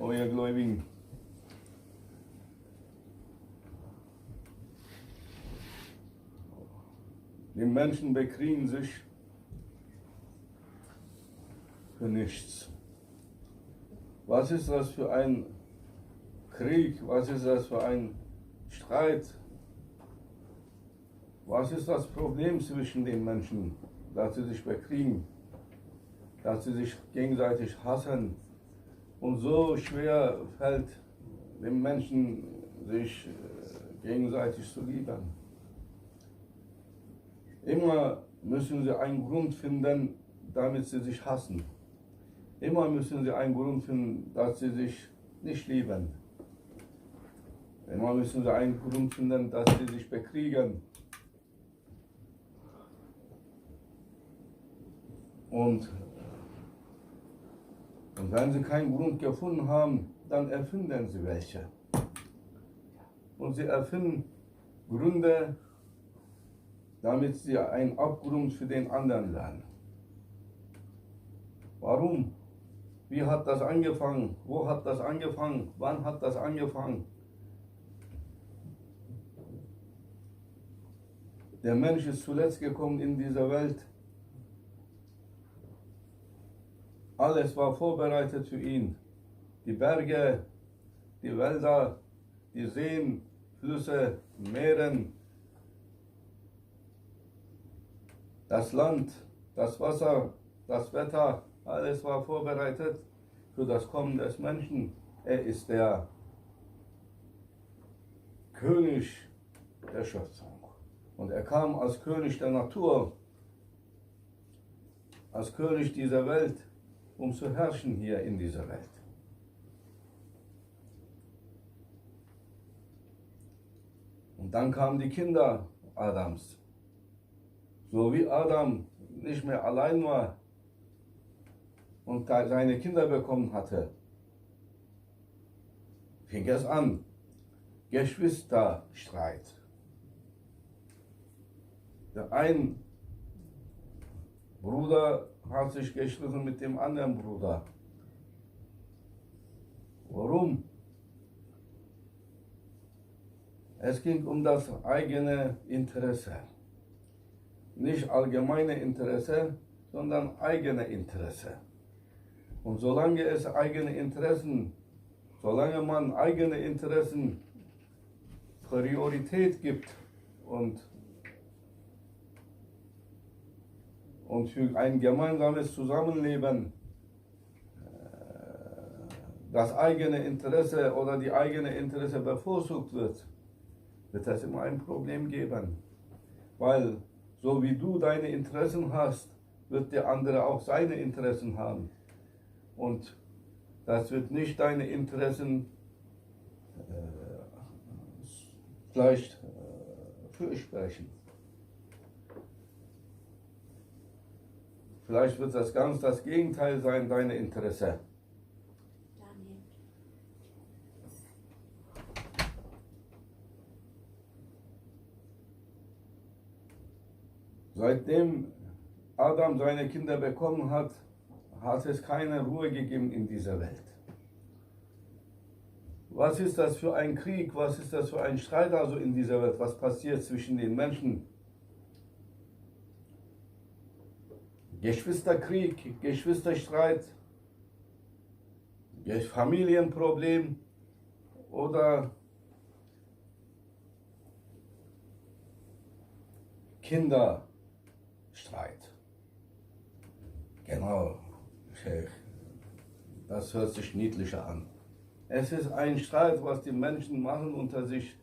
Oh ihr Gläubigen, die Menschen bekriegen sich für nichts. Was ist das für ein Krieg? Was ist das für ein Streit? Was ist das Problem zwischen den Menschen, dass sie sich bekriegen, dass sie sich gegenseitig hassen und so schwer fällt den Menschen, sich gegenseitig zu lieben? Immer müssen sie einen Grund finden, damit sie sich hassen. Immer müssen sie einen Grund finden, dass sie sich nicht lieben. Immer müssen sie einen Grund finden, dass sie sich bekriegen. Und wenn sie keinen Grund gefunden haben, dann erfinden sie welche. Und sie erfinden Gründe, damit sie einen Abgrund für den anderen lernen. Warum? Wie hat das angefangen? Wo hat das angefangen? Wann hat das angefangen? Der Mensch ist zuletzt gekommen in diese Welt. Alles war vorbereitet für ihn. Die Berge, die Wälder, die Seen, Flüsse, Meeren, das Land, das Wasser, das Wetter, alles war vorbereitet für das Kommen des Menschen. Er ist der König der Schöpfung. Und er kam als König der Natur, als König dieser Welt, um zu herrschen hier in dieser Welt. Und dann kamen die Kinder Adams. So wie Adam nicht mehr allein war und seine Kinder bekommen hatte, fing es an, Geschwisterstreit. Der ein Bruder hat sich gestritten mit dem anderen Bruder. Warum? Es ging um das eigene Interesse. Nicht allgemeine Interesse, sondern eigene Interesse. Und solange man eigene Interessen Priorität gibt und für ein gemeinsames Zusammenleben das eigene Interesse oder die eigene Interesse bevorzugt wird, wird es immer ein Problem geben. Weil so wie du deine Interessen hast, wird der andere auch seine Interessen haben. Und das wird nicht deine Interessen vielleicht fürsprechen. Vielleicht wird das ganz das Gegenteil sein, deine Interesse. Daniel. Seitdem Adam seine Kinder bekommen hat, hat es keine Ruhe gegeben in dieser Welt. Was ist das für ein Krieg? Was ist das für ein Streit also in dieser Welt? Was passiert zwischen den Menschen? Geschwisterkrieg, Geschwisterstreit, Familienproblem oder Kinderstreit. Genau, Sheikh, das hört sich niedlicher an. Es ist ein Streit, was die Menschen machen unter sich,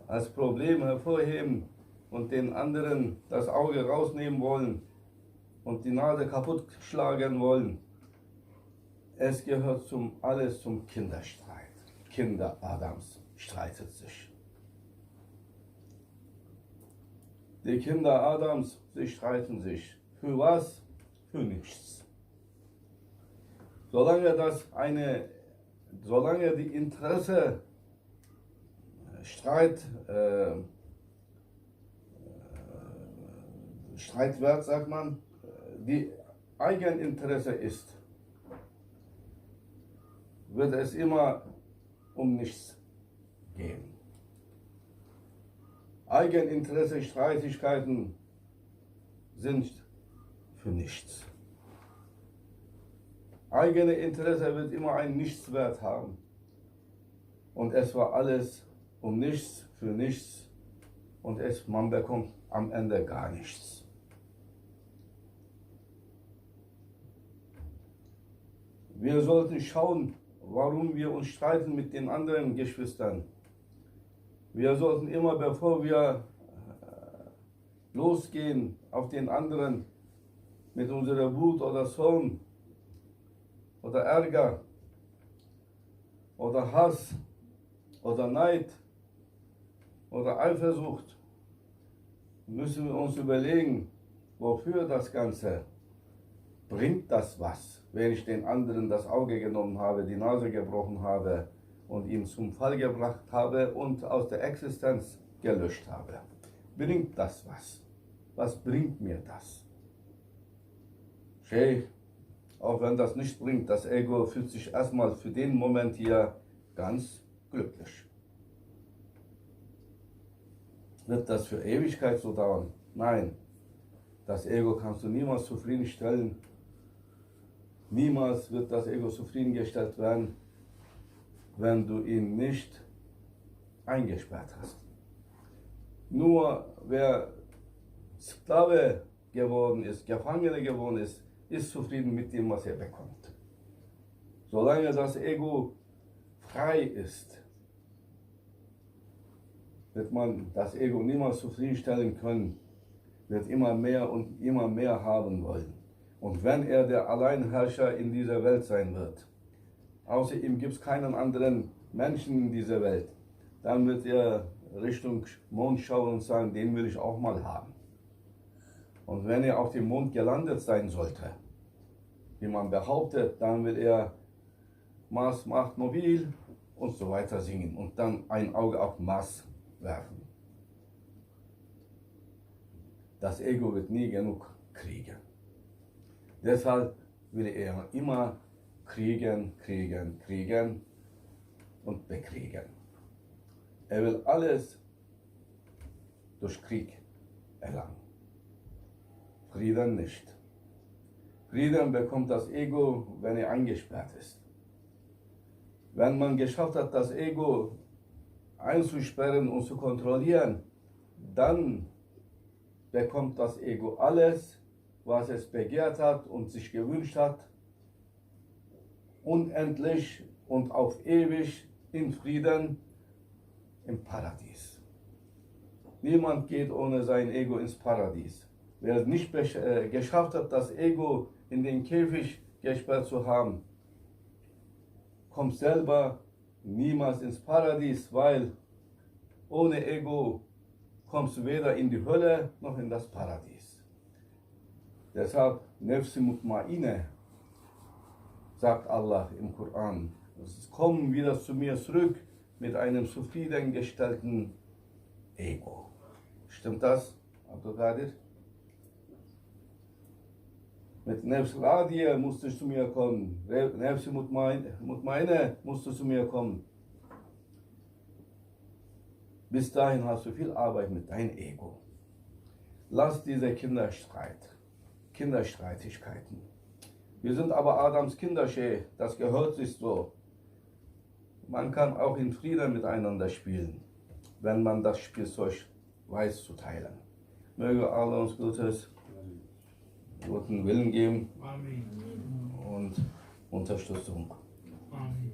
als Problem hervorheben und den anderen das Auge rausnehmen wollen und die Nase kaputt schlagen wollen. Es gehört alles zum Kinderstreit. Kinder Adams streitet sich. Die Kinder Adams, sie streiten sich. Für was? Für nichts. Solange die Interesse Streitwert, sagt man, die Eigeninteresse ist, wird es immer um nichts gehen. Eigeninteresse, Streitigkeiten sind für nichts. Eigene Interesse wird immer einen Nichtswert haben. Und es war alles um nichts, für nichts. Und man bekommt am Ende gar nichts. Wir sollten schauen, warum wir uns streiten mit den anderen Geschwistern. Wir sollten immer, bevor wir losgehen auf den anderen mit unserer Wut oder Zorn oder Ärger oder Hass oder Neid oder Eifersucht, müssen wir uns überlegen, wofür das Ganze. Bringt das was, wenn ich den anderen das Auge genommen habe, die Nase gebrochen habe und ihn zum Fall gebracht habe und aus der Existenz gelöscht habe? Bringt das was? Was bringt mir das? Sheikh, auch wenn das nicht bringt, das Ego fühlt sich erstmal für den Moment hier ganz glücklich. Wird das für Ewigkeit so dauern? Nein, das Ego kannst du niemals zufriedenstellen. Niemals wird das Ego zufriedengestellt werden, wenn du ihn nicht eingesperrt hast. Nur wer Sklave geworden ist, Gefangene geworden ist, ist zufrieden mit dem, was er bekommt. Solange das Ego frei ist, wird man das Ego niemals zufriedenstellen können, wird immer mehr und immer mehr haben wollen. Und wenn er der Alleinherrscher in dieser Welt sein wird, außer ihm gibt es keinen anderen Menschen in dieser Welt, dann wird er Richtung Mond schauen und sagen, den will ich auch mal haben. Und wenn er auf dem Mond gelandet sein sollte, wie man behauptet, dann will er Mars macht mobil und so weiter singen und dann ein Auge auf Mars werfen. Das Ego wird nie genug kriegen. Deshalb will er immer kriegen, kriegen, kriegen und bekriegen. Er will alles durch Krieg erlangen. Frieden nicht. Frieden bekommt das Ego, wenn er eingesperrt ist. Wenn man geschafft hat, das Ego einzusperren und zu kontrollieren, dann bekommt das Ego alles, was es begehrt hat und sich gewünscht hat, unendlich und auf ewig in Frieden im Paradies. Niemand geht ohne sein Ego ins Paradies. Wer es nicht geschafft hat, das Ego in den Käfig gesperrt zu haben, kommt selber niemals ins Paradies, weil ohne Ego kommst du weder in die Hölle noch in das Paradies. Deshalb, Nefsi Mutmaine, sagt Allah im Koran, komm wieder zu mir zurück mit einem zufriedengestellten Ego. Stimmt das, Abdul Qadir? Mit Nefs Radie musst du zu mir kommen, Nefsi Mutmaine musst du zu mir kommen. Bis dahin hast du viel Arbeit mit deinem Ego. Lass diese Kinderstreitigkeiten. Wir sind aber Adams Kinder, das gehört sich so. Man kann auch in Frieden miteinander spielen, wenn man das Spielzeug weiß zu teilen. Möge Allah uns guten Willen geben und Unterstützung. Amen.